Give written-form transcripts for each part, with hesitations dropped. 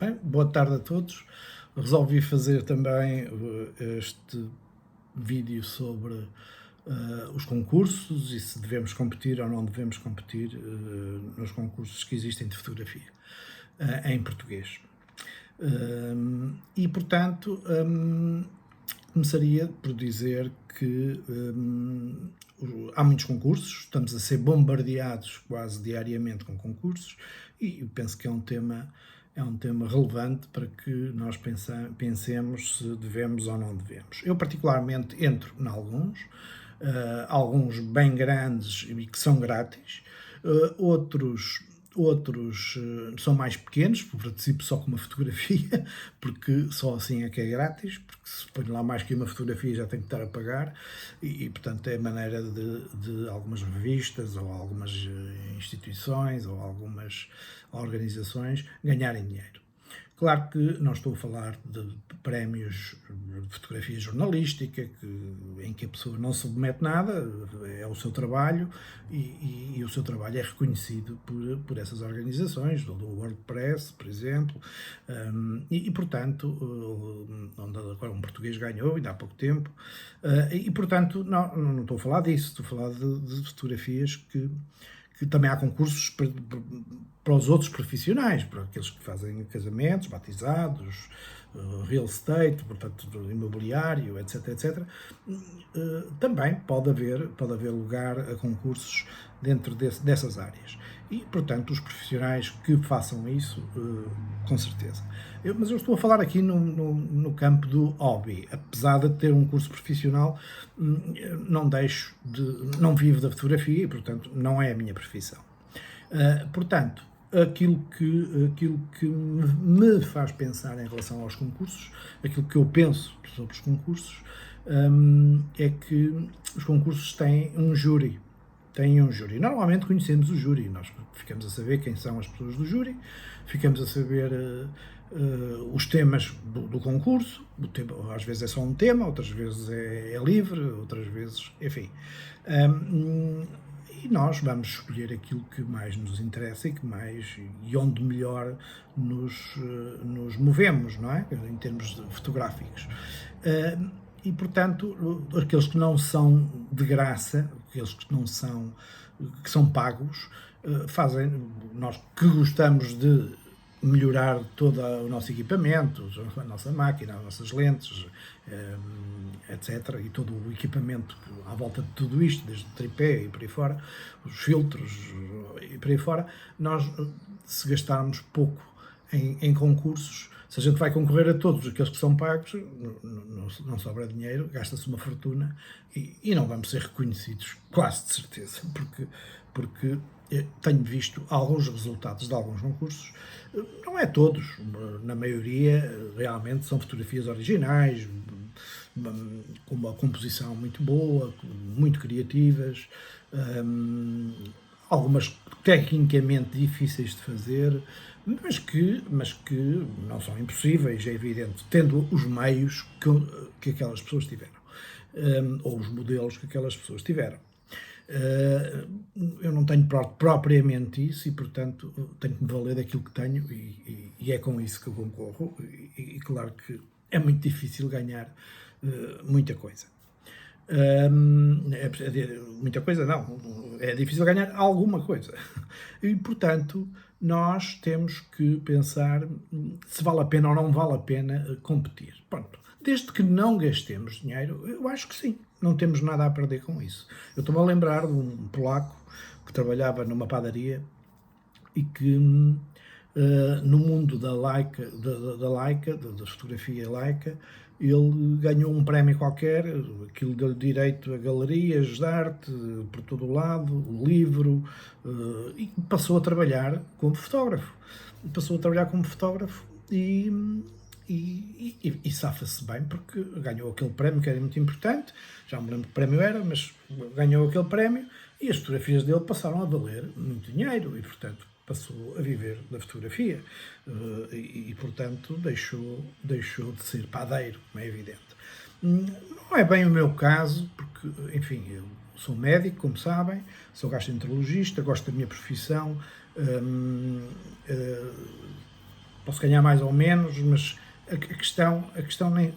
Bem, boa tarde a todos. Resolvi fazer também este vídeo sobre os concursos e se devemos competir ou não devemos competir nos concursos que existem de fotografia em português. E, portanto, começaria por dizer que há muitos concursos, estamos a ser bombardeados quase diariamente com concursos e eu penso que é um tema relevante para que nós pensemos se devemos ou não devemos. Eu particularmente entro em alguns bem grandes e que são grátis, outros são mais pequenos, participo só com uma fotografia, porque só assim é que é grátis, porque se põe lá mais que uma fotografia já tem que estar a pagar, portanto é maneira de algumas revistas, ou algumas instituições, ou algumas organizações ganharem dinheiro. Claro que não estou a falar de prémios de fotografia jornalística, em que a pessoa não submete nada, é o seu trabalho e o seu trabalho é reconhecido por essas organizações, do WordPress, por exemplo, portanto, onde agora um português ganhou, ainda há pouco tempo, portanto, não estou a falar disso, estou a falar de fotografias que também há concursos para os outros profissionais, para aqueles que fazem casamentos, batizados, real estate, portanto, imobiliário, etc, etc. Também pode haver lugar a concursos dentro dessas áreas. E, portanto, os profissionais que façam isso, com certeza. Mas eu estou a falar aqui no campo do hobby. Apesar de ter um curso profissional, não vivo da fotografia e, portanto, não é a minha profissão. Portanto, aquilo que me faz pensar em relação aos concursos, aquilo que eu penso sobre os concursos, é que os concursos têm um júri. Normalmente conhecemos o júri, nós ficamos a saber quem são as pessoas do júri, ficamos a saber os temas do concurso, às vezes é só um tema, outras vezes é livre, outras vezes, enfim. E nós vamos escolher aquilo que mais nos interessa e onde melhor nos movemos, não é? Em termos fotográficos. E, portanto, aqueles que não são de graça, aqueles que são pagos, nós que gostamos de melhorar todo o nosso equipamento, a nossa máquina, as nossas lentes, etc. E todo o equipamento à volta de tudo isto, desde o tripé e por aí fora, os filtros e por aí fora, nós, se gastarmos pouco em concursos, se a gente vai concorrer a todos aqueles que são pagos, não sobra dinheiro, gasta-se uma fortuna e não vamos ser reconhecidos, quase de certeza, porque tenho visto alguns resultados de alguns concursos, não é todos, na maioria realmente são fotografias originais, com uma composição muito boa, muito criativas, algumas tecnicamente difíceis de fazer, mas que não são impossíveis, é evidente, tendo os meios que aquelas pessoas tiveram, ou os modelos que aquelas pessoas tiveram. Eu não tenho propriamente isso e, portanto, tenho que me valer daquilo que tenho e é com isso que eu concorro e claro que é muito difícil ganhar muita coisa. Muita coisa não, é difícil ganhar alguma coisa e, portanto, nós temos que pensar se vale a pena ou não vale a pena competir. Pronto. Desde que não gastemos dinheiro, eu acho que sim, não temos nada a perder com isso. Eu estou-me a lembrar de um polaco que trabalhava numa padaria e que no mundo da Leica, da fotografia Leica, ele ganhou um prémio qualquer, aquilo deu-lhe direito a galerias de arte por todo o lado, o livro, e passou a trabalhar como fotógrafo. E safa-se bem porque ganhou aquele prémio que era muito importante, já me lembro que prémio era, mas ganhou aquele prémio e as fotografias dele passaram a valer muito dinheiro e, portanto, passou a viver da fotografia portanto, deixou de ser padeiro, como é evidente. Não é bem o meu caso, porque, enfim, eu sou médico, como sabem, sou gastroenterologista, gosto da minha profissão, Posso ganhar mais ou menos, mas a questão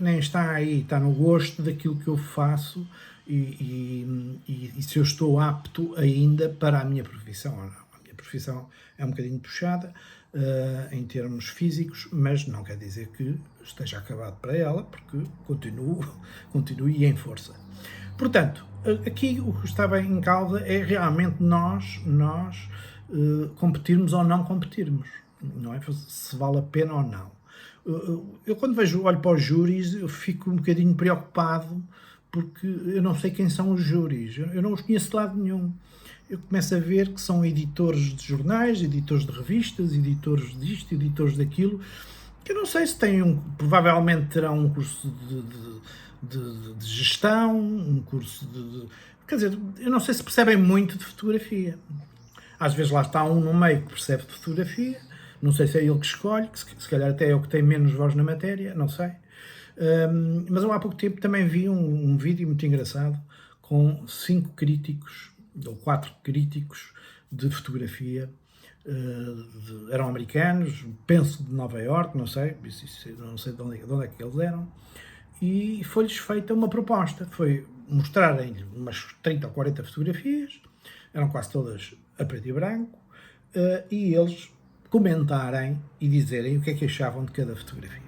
nem está aí, está no gosto daquilo que eu faço e se eu estou apto ainda para a minha profissão ou não. A minha profissão é um bocadinho puxada em termos físicos, mas não quer dizer que esteja acabado para ela, porque continuo e em força. Portanto, aqui o que estava em causa é realmente nós competirmos ou não competirmos, não é? Se vale a pena ou não. Eu quando olho para os júris, eu fico um bocadinho preocupado, porque eu não sei quem são os júris, eu não os conheço de lado nenhum. Eu começo a ver que são editores de jornais, editores de revistas, editores disto, editores daquilo, que eu não sei se têm provavelmente terão um curso de gestão, um curso quer dizer, eu não sei se percebem muito de fotografia. Às vezes lá está um no meio que percebe de fotografia, não sei se é ele que escolhe, que se calhar até é o que tem menos voz na matéria, não sei. Mas eu há pouco tempo também vi um vídeo muito engraçado com 5 críticos, ou 4 críticos de fotografia, eram americanos, penso de Nova Iorque, não sei de onde é que eles eram, e foi-lhes feita uma proposta, foi mostrarem-lhe umas 30 ou 40 fotografias, eram quase todas a preto e branco, e eles comentarem e dizerem o que é que achavam de cada fotografia.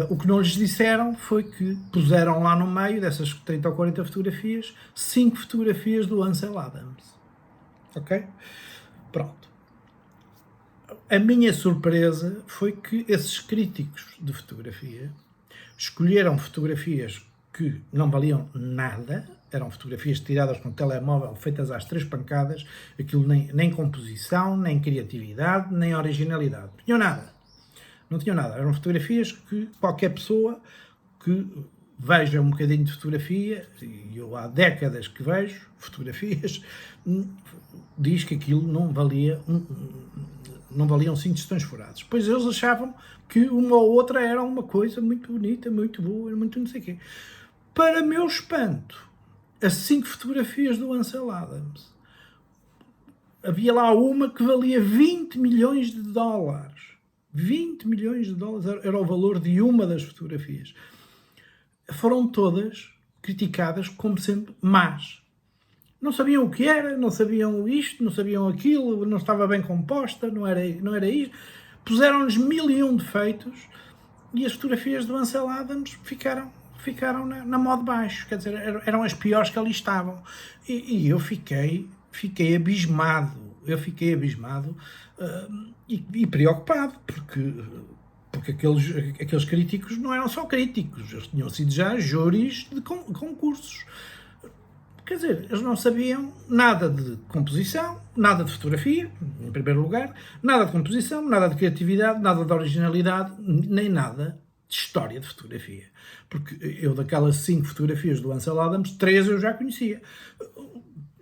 O que não lhes disseram foi que puseram lá no meio dessas 30 ou 40 fotografias 5 fotografias do Ansel Adams. Ok? Pronto. A minha surpresa foi que esses críticos de fotografia escolheram fotografias que não valiam nada, eram fotografias tiradas com telemóvel, feitas às 3 pancadas, aquilo nem composição, nem criatividade, nem originalidade. Não tinham nada. Eram fotografias que qualquer pessoa que veja um bocadinho de fotografia, e eu há décadas que vejo fotografias, diz que aquilo não valiam 5 tostões furados. Pois eles achavam que uma ou outra era uma coisa muito bonita, muito boa, muito não sei o quê. Para meu espanto, as 5 fotografias do Ansel Adams, havia lá uma que valia 20 milhões de dólares. 20 milhões de dólares era o valor de uma das fotografias. Foram todas criticadas como sendo más. Não sabiam o que era, não sabiam isto, não sabiam aquilo, não estava bem composta, não era isto. Puseram-lhes 1001 defeitos e as fotografias do Ansel Adams ficaram na mão de baixo, quer dizer, eram as piores que ali estavam. E eu fiquei abismado. E preocupado, porque aqueles críticos não eram só críticos, eles tinham sido já júris de concursos. Quer dizer, eles não sabiam nada de composição, nada de fotografia, em primeiro lugar, nada de composição, nada de criatividade, nada de originalidade, nem nada de história de fotografia. Porque eu, daquelas 5 fotografias do Ansel Adams, 3 eu já conhecia.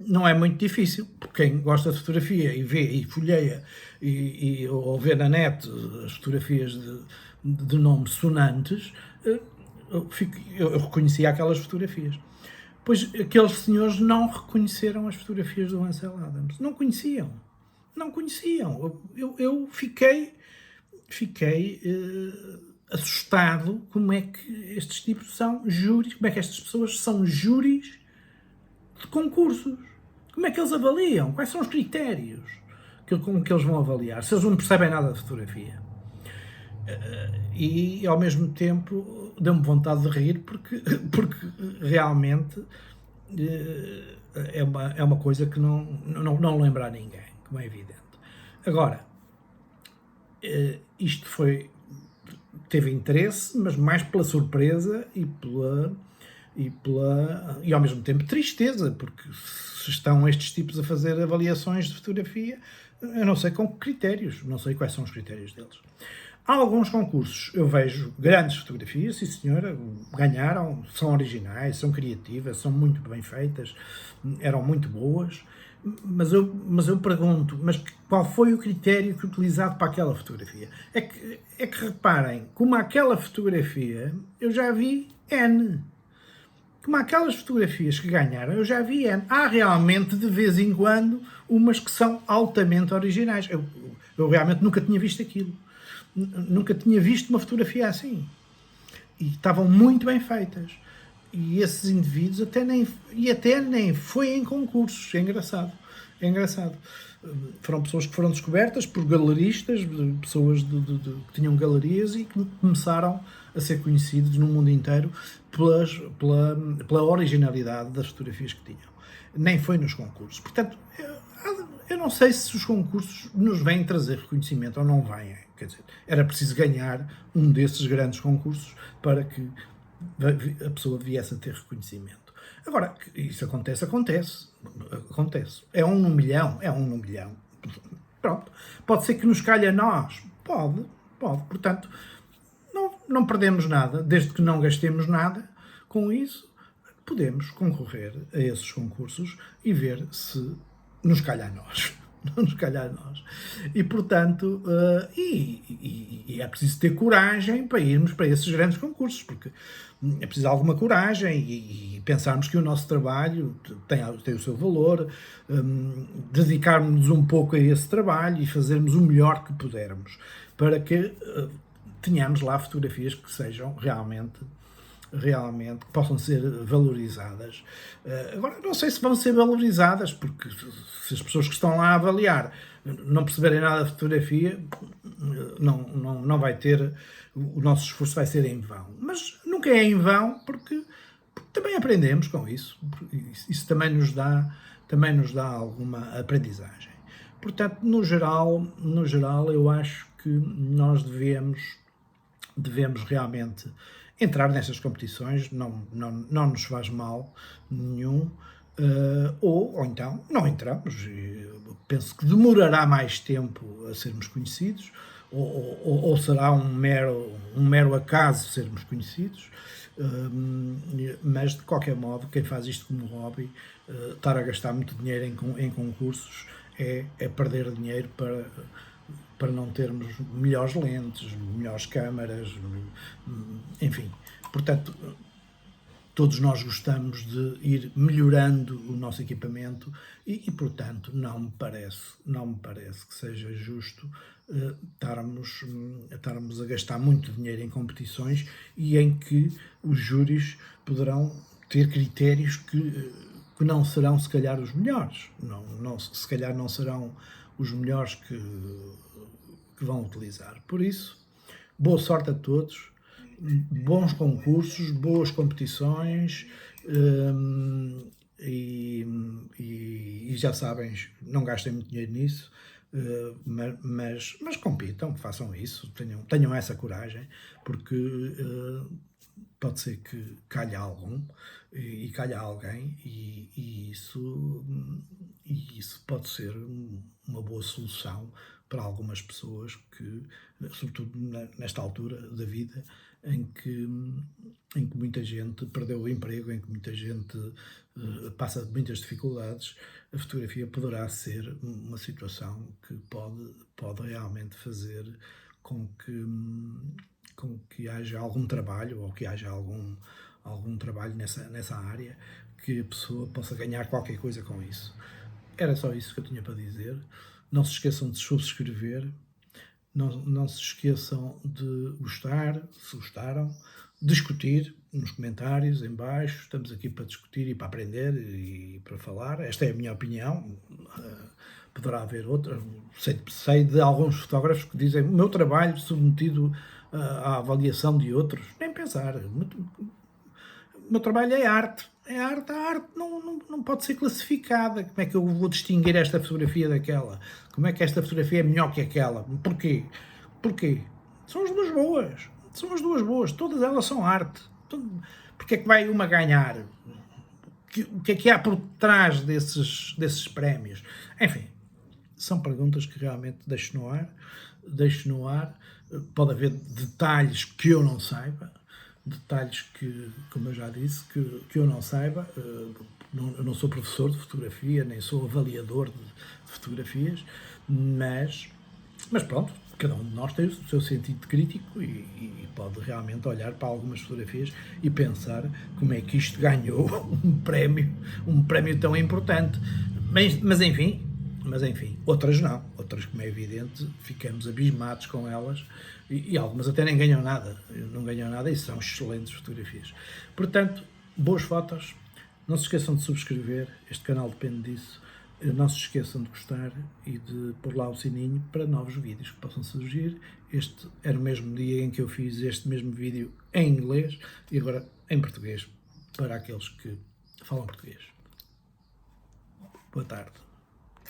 Não é muito difícil, porque quem gosta de fotografia e vê e folheia ou vê na net as fotografias de nomes sonantes, eu reconhecia aquelas fotografias. Pois aqueles senhores não reconheceram as fotografias do Ansel Adams. Não conheciam. Eu fiquei assustado como é que estes tipos são júris, como é que estas pessoas são júris de concursos. Como é que eles avaliam? Quais são os critérios com que eles vão avaliar? Se eles não percebem nada de fotografia. E, ao mesmo tempo, deu-me vontade de rir, porque realmente é uma coisa que não lembra a ninguém, como é evidente. Agora, isto teve interesse, mas mais pela surpresa e ao mesmo tempo tristeza, porque se estão estes tipos a fazer avaliações de fotografia, eu não sei com que critérios, não sei quais são os critérios deles. Há alguns concursos, eu vejo grandes fotografias, sim senhora, ganharam, são originais, são criativas, são muito bem feitas, eram muito boas, mas eu pergunto, mas qual foi o critério que utilizado para aquela fotografia? É que reparem, como aquela fotografia, eu já vi N. Como aquelas fotografias que ganharam, eu já vi N. Há realmente, de vez em quando, umas que são altamente originais. Eu realmente nunca tinha visto aquilo. nunca tinha visto uma fotografia assim. E estavam muito bem feitas. E esses indivíduos até nem foi em concursos. É engraçado. Foram pessoas que foram descobertas por galeristas, pessoas que tinham galerias e que começaram a ser conhecidos no mundo inteiro pela originalidade das fotografias que tinham. Nem foi nos concursos. Portanto, eu não sei se os concursos nos vêm trazer reconhecimento ou não vêm. Quer dizer, era preciso ganhar um desses grandes concursos para que a pessoa viesse a ter reconhecimento. Agora, isso acontece. É um no milhão. Pronto. Pode ser que nos calhe a nós. Pode. Portanto, não perdemos nada, desde que não gastemos nada com isso, podemos concorrer a esses concursos e ver se nos calha a nós. Não nos calha a nós. E, portanto, é preciso ter coragem para irmos para esses grandes concursos, porque é preciso alguma coragem e pensarmos que o nosso trabalho tem o seu valor, dedicarmos um pouco a esse trabalho e fazermos o melhor que pudermos para que tenhamos lá fotografias que sejam realmente que possam ser valorizadas. Agora, não sei se vão ser valorizadas, porque se as pessoas que estão lá a avaliar não perceberem nada de fotografia, não vai ter, o nosso esforço vai ser em vão. Mas nunca é em vão, porque também aprendemos com isso. Isso também nos dá alguma aprendizagem. Portanto, no geral, eu acho que nós devemos realmente entrar nessas competições, não nos faz mal nenhum, ou então não entramos. Penso que demorará mais tempo a sermos conhecidos, ou será um mero acaso sermos conhecidos, mas de qualquer modo, quem faz isto como hobby, estar a gastar muito dinheiro em concursos é perder dinheiro para não termos melhores lentes, melhores câmaras, enfim. Portanto, todos nós gostamos de ir melhorando o nosso equipamento e portanto, não me parece que seja justo estarmos a gastar muito dinheiro em competições e em que os júris poderão ter critérios que não serão, se calhar, os melhores. Se calhar não serão os melhores que vão utilizar. Por isso, boa sorte a todos, bons concursos, boas competições, e já sabem, não gastem muito dinheiro nisso, mas compitam, façam isso, tenham essa coragem, porque pode ser que calhe algum e calhe alguém, e isso pode ser uma boa solução para algumas pessoas que, sobretudo nesta altura da vida, em que muita gente perdeu o emprego, em que muita gente passa muitas dificuldades, a fotografia poderá ser uma situação que pode realmente fazer com que haja algum trabalho, ou que haja algum trabalho nessa área, que a pessoa possa ganhar qualquer coisa com isso. Era só isso que eu tinha para dizer. Não se esqueçam de subscrever, não se esqueçam de gostar, se gostaram, discutir nos comentários em baixo. Estamos aqui para discutir e para aprender e para falar. Esta é a minha opinião, poderá haver outra. Sei de alguns fotógrafos que dizem o meu trabalho submetido à avaliação de outros. Nem pensar. O meu trabalho é arte. A arte não pode ser classificada. Como é que eu vou distinguir esta fotografia daquela? Como é que esta fotografia é melhor que aquela? Porquê? São as duas boas. Todas elas são arte. Porquê é que vai uma ganhar? O que há por trás desses prémios? Enfim, são perguntas que realmente deixo no ar. Pode haver detalhes que eu não saiba, detalhes que, como eu já disse, que eu não saiba. Eu não sou professor de fotografia, nem sou avaliador de fotografias, mas pronto, cada um de nós tem o seu sentido crítico e pode realmente olhar para algumas fotografias e pensar como é que isto ganhou um prémio tão importante. Mas enfim, Mas enfim, outras não, outras, como é evidente, ficamos abismados com elas e algumas até nem ganham nada, não ganham nada e são excelentes fotografias. Portanto, boas fotos, não se esqueçam de subscrever, este canal depende disso, não se esqueçam de gostar e de pôr lá o sininho para novos vídeos que possam surgir. Este era o mesmo dia em que eu fiz este mesmo vídeo em inglês e agora em português, para aqueles que falam português. Boa tarde.